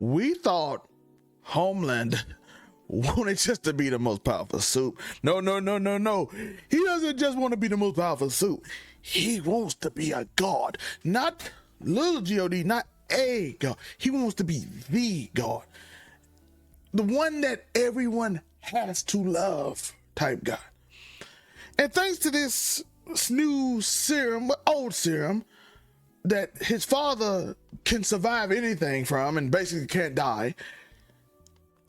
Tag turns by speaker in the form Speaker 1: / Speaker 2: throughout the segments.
Speaker 1: We thought Homelander wanted just to be the most powerful suit. No. He doesn't just want to be the most powerful suit. He wants to be a god, not little God, not a god. He wants to be the god, the one that everyone has to love type god. And thanks to this new serum, old serum, that his father can survive anything from and basically can't die,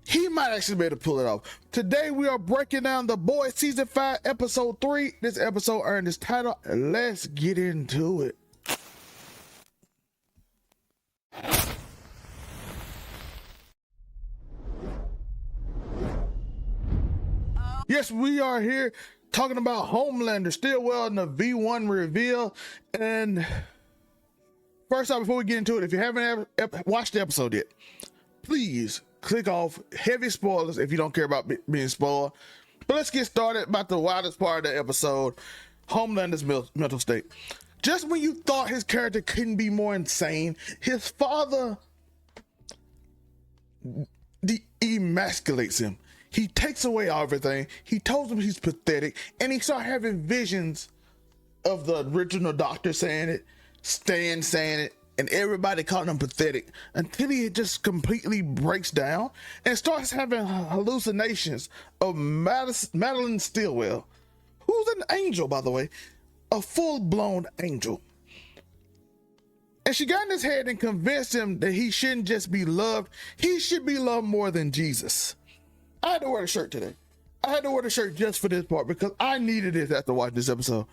Speaker 1: he might actually be able to pull it off. Today we are breaking down The Boys season 5 episode 3. This episode earned its title. Let's get into it. Yes, we are here talking about Homelander, Stillwell, and the V1 reveal. And first off, before we get into it, if you haven't ever watched the episode yet, please click off heavy spoilers if you don't care about being spoiled. But let's get started about the wildest part of the episode, Homelander's mental state. Just when you thought his character couldn't be more insane, his father emasculates him. He takes away everything. He tells him he's pathetic, and he starts having visions of the original doctor saying it, Stan saying it, and everybody calling him pathetic, until he just completely breaks down and starts having hallucinations of Madeline Stillwell, who's an angel, by the way, a full-blown angel. And she got in his head and convinced him that he shouldn't just be loved, he should be loved more than Jesus. I had to wear a shirt today. I had to wear the shirt just for this part because I needed it after watching this episode.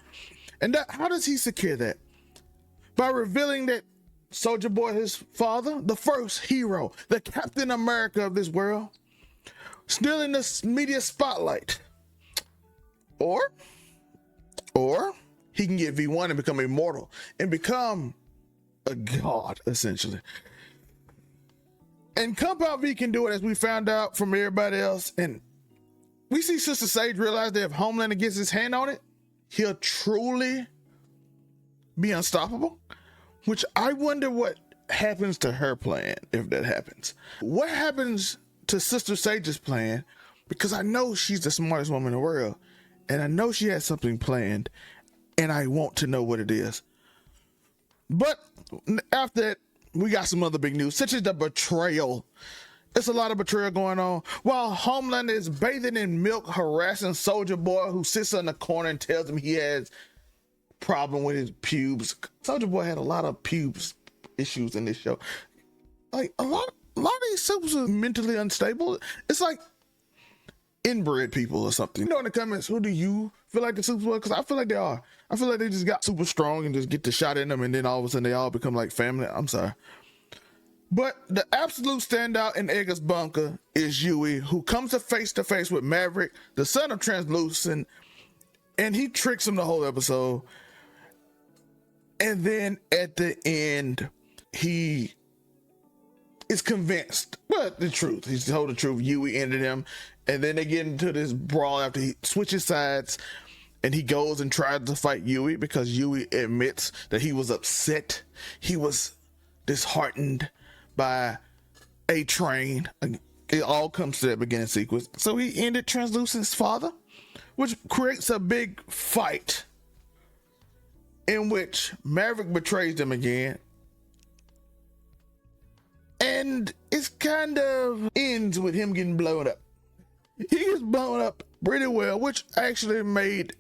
Speaker 1: And how does he secure that? By revealing that Soldier Boy, his father, the first hero, the Captain America of this world, still in the media spotlight. Or he can get V1 and become immortal and become a god, essentially. And Compound V can do it, as we found out from everybody else. And we see Sister Sage realize that if Homelander gets his hand on it, he'll truly be unstoppable. Which I wonder what happens to her plan if that happens. What happens to Sister Sage's plan? Because I know she's the smartest woman in the world, and I know she has something planned, and I want to know what it is. But after that, we got some other big news, such as the betrayal. There's a lot of betrayal going on. While Homelander is bathing in milk, harassing Soldier Boy, who sits in the corner and tells him he has problem with his pubes. Soldier Boy had a lot of pubes issues in this show. Like a lot of these supers are mentally unstable. It's like inbred people or something. You know, in the comments, who do you feel like the supers were? Because I feel like they are. I feel like they just got super strong and just get the shot in them, and then all of a sudden they all become like family. I'm sorry. But the absolute standout in Edgar's bunker is Yui, who comes to face with Maverick, the son of Translucent, and he tricks him the whole episode. And then at the end, he is convinced, but the truth, he's told the truth, Yui ended him. And then they get into this brawl after he switches sides, and he goes and tries to fight Yui because Yui admits that he was upset. He was disheartened by a train. It all comes to that beginning sequence. So he ended Translucent's father, which creates a big fight in which Maverick betrays them again. And it kind of ends with him getting blown up. He gets blown up pretty well, which actually made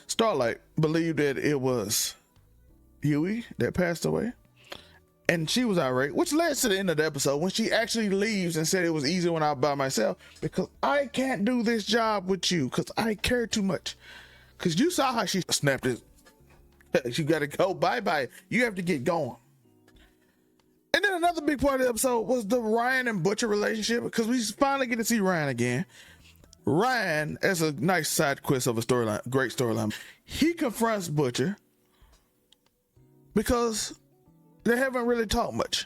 Speaker 1: Starlight believe that it was Yui that passed away. And she was irate, which led to the end of the episode when she actually leaves and said it was easier when I was by myself because I can't do this job with you because I care too much. Because you saw how she snapped it. You got to go. Bye-bye. You have to get going. And then another big part of the episode was the Ryan and Butcher relationship, because we finally get to see Ryan again. Ryan, as a nice side quest of a storyline, great storyline, he confronts Butcher because they haven't really talked much.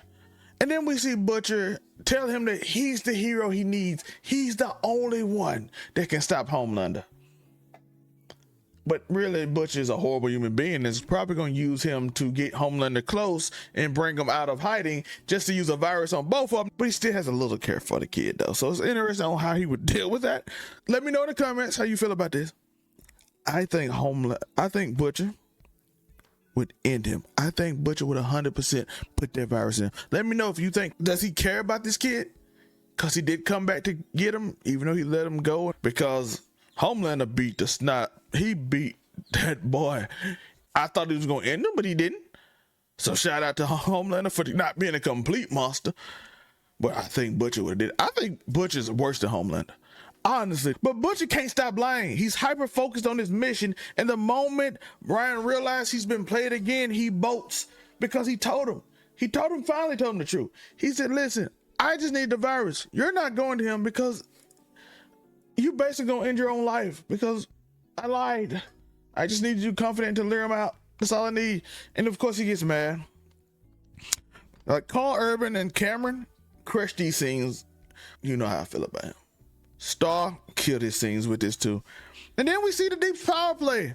Speaker 1: And then we see Butcher tell him that he's the hero he needs. He's the only one that can stop Homelander. But really, Butcher is a horrible human being and is probably going to use him to get Homelander close and bring him out of hiding just to use a virus on both of them. But he still has a little care for the kid, though. So it's interesting on how he would deal with that. Let me know in the comments how you feel about this. I think Butcher would end him. I think Butcher would 100% put that virus in. Let me know if you think, does he care about this kid? Because he did come back to get him, even though he let him go. Because Homelander beat the snot. He beat that boy. I thought he was going to end him, but he didn't. So shout out to Homelander for not being a complete monster. But I think Butcher would have did. I think Butcher's worse than Homelander, honestly. But Butcher can't stop lying. He's hyper focused on his mission. And the moment Ryan realized he's been played again, he bolts because he told him. Finally told him the truth. He said, listen, I just need the virus. You're not going to him because you basically gonna end your own life because I lied. I just need you confident to lure him out. That's all I need. And of course he gets mad. Like Carl Urban and Cameron crushed these scenes. You know how I feel about him. Star killed his scenes with this too. And then we see the Deep's power play.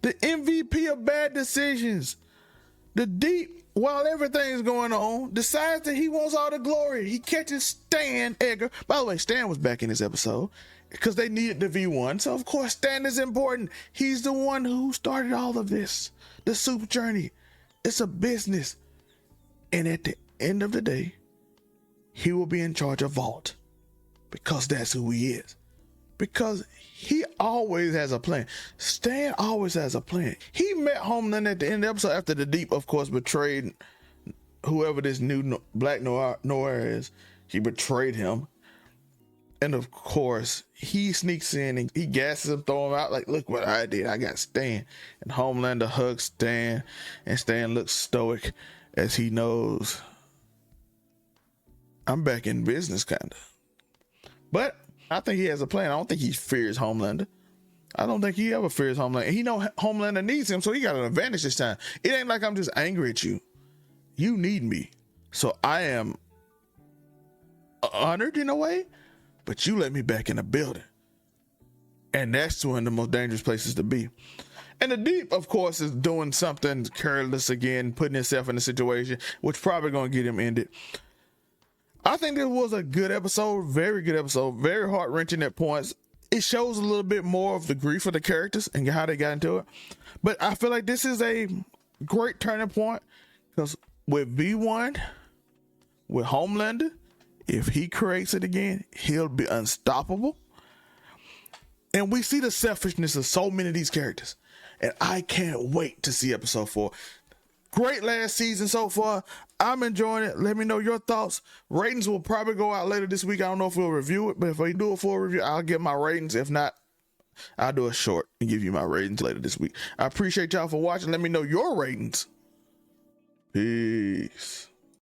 Speaker 1: The MVP of bad decisions. The Deep, while everything's going on, decides that he wants all the glory. He catches Stan Edgar. By the way, Stan was back in this episode because they needed the V1. So of course Stan is important. He's the one who started all of this. The soup journey. It's a business. And at the end of the day, he will be in charge of Vought because that's who he is. Because he always has a plan. Stan always has a plan. He met Homelander at the end of the episode after the Deep, of course, betrayed whoever this new Black Noir is. He betrayed him. And of course, he sneaks in and he gasses him, throw him out like, look what I did. I got Stan. And Homelander hugs Stan. And Stan looks stoic as he knows I'm back in business, kind of. But I think he has a plan. I don't think he fears Homelander. I don't think he ever fears Homelander. And he know Homelander needs him, so he got an advantage this time. It ain't like I'm just angry at you. You need me. So I am honored in a way, but you let me back in the building. And that's one of the most dangerous places to be. And the Deep, of course, is doing something careless again, putting himself in a situation, which probably going to get him ended. I think this was a good episode, very good episode, very heart-wrenching at points. It shows a little bit more of the grief of the characters and how they got into it. But I feel like this is a great turning point because with V1, with Homelander, if he creates it again, he'll be unstoppable. And we see the selfishness of so many of these characters. And I can't wait to see episode 4. Great last season so far. I'm enjoying it. Let me know your thoughts. Ratings will probably go out later this week. I don't know if we'll review it, but if we do a full review, I'll get my ratings. If not, I'll do a short and give you my ratings later this week. I appreciate y'all for watching. Let me know your ratings. Peace.